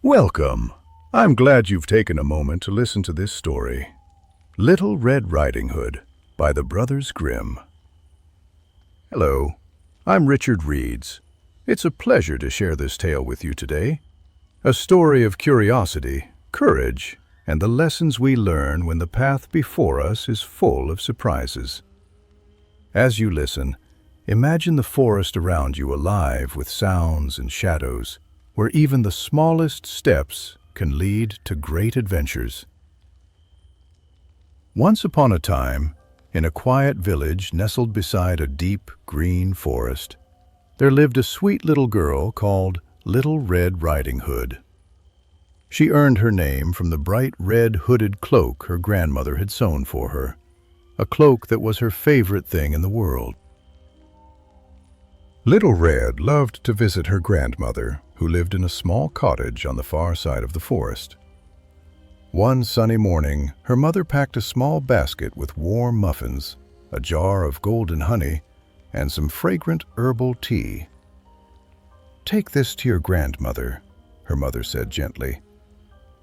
Welcome. I'm glad you've taken a moment to listen to this story. Little Red Riding Hood by the Brothers Grimm. Hello, I'm Richard Reeds. It's a pleasure to share this tale with you today. A story of curiosity, courage, and the lessons we learn when the path before us is full of surprises. As you listen, imagine the forest around you alive with sounds and shadows, where even the smallest steps can lead to great adventures. Once upon a time, in a quiet village nestled beside a deep green forest, there lived a sweet little girl called Little Red Riding Hood. She earned her name from the bright red hooded cloak her grandmother had sewn for her, a cloak that was her favorite thing in the world. Little Red loved to visit her grandmother, who lived in a small cottage on the far side of the forest. One sunny morning, her mother packed a small basket with warm muffins, a jar of golden honey, and some fragrant herbal tea. "Take this to your grandmother," her mother said gently,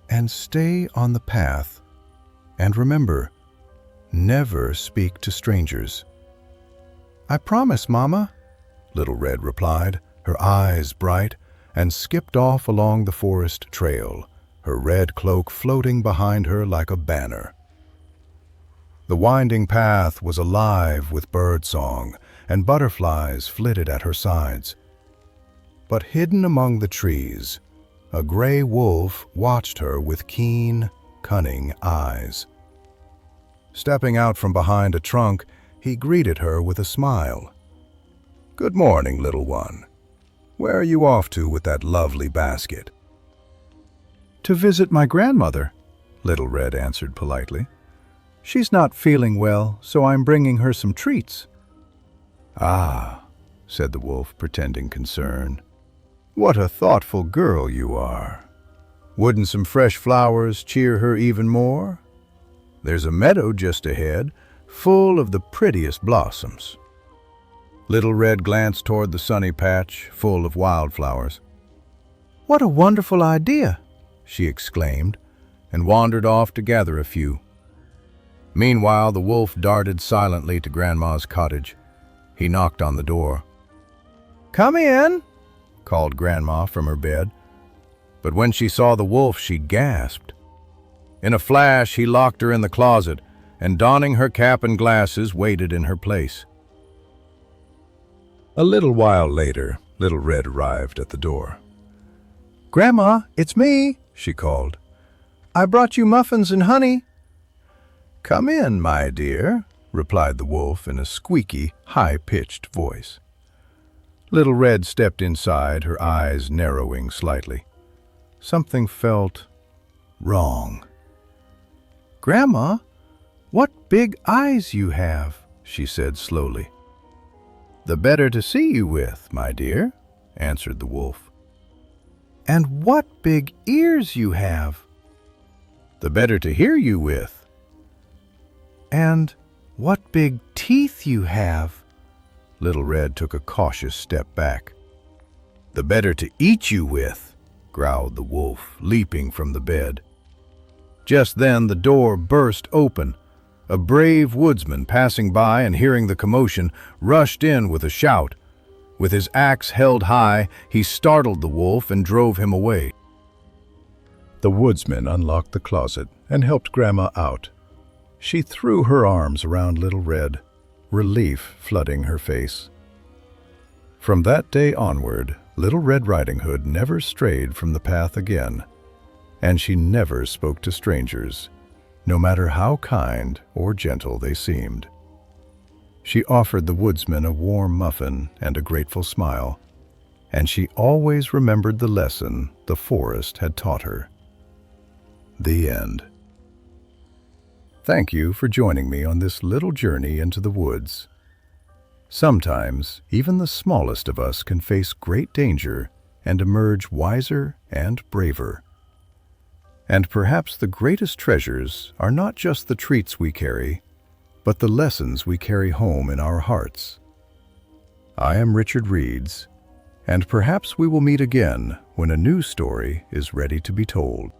"and stay on the path. And remember, never speak to strangers." "I promise, Mama," Little Red replied, her eyes bright, and skipped off along the forest trail, her red cloak floating behind her like a banner. The winding path was alive with birdsong, and butterflies flitted at her sides. But hidden among the trees, a gray wolf watched her with keen, cunning eyes. Stepping out from behind a trunk, he greeted her with a smile. "Good morning, little one. Where are you off to with that lovely basket?" "To visit my grandmother," Little Red answered politely. "She's not feeling well, so I'm bringing her some treats." "Ah," said the wolf, pretending concern. "What a thoughtful girl you are. Wouldn't some fresh flowers cheer her even more? There's a meadow just ahead, full of the prettiest blossoms." Little Red glanced toward the sunny patch, full of wildflowers. "What a wonderful idea!" she exclaimed, and wandered off to gather a few. Meanwhile, the wolf darted silently to Grandma's cottage. He knocked on the door. "Come in," called Grandma from her bed. But when she saw the wolf, she gasped. In a flash, he locked her in the closet, and donning her cap and glasses, waited in her place. A little while later, Little Red arrived at the door. "Grandma, it's me," she called. "I brought you muffins and honey." "Come in, my dear," replied the wolf in a squeaky, high-pitched voice. Little Red stepped inside, her eyes narrowing slightly. Something felt wrong. "Grandma, what big eyes you have," she said slowly. "The better to see you with, my dear," answered the wolf. "And what big ears you have." "The better to hear you with." "And what big teeth you have." Little Red took a cautious step back. "The better to eat you with," growled the wolf, leaping from the bed. Just then the door burst open. A brave woodsman passing by and hearing the commotion rushed in with a shout. With his axe held high, he startled the wolf and drove him away. The woodsman unlocked the closet and helped Grandma out. She threw her arms around Little Red, relief flooding her face. From that day onward, Little Red Riding Hood never strayed from the path again, and she never spoke to strangers, no matter how kind or gentle they seemed. She offered the woodsman a warm muffin and a grateful smile, and she always remembered the lesson the forest had taught her. The end. Thank you for joining me on this little journey into the woods. Sometimes, even the smallest of us can face great danger and emerge wiser and braver. And perhaps the greatest treasures are not just the treats we carry, but the lessons we carry home in our hearts. I am Richard Reeds, And perhaps we will meet again when a new story is ready to be told.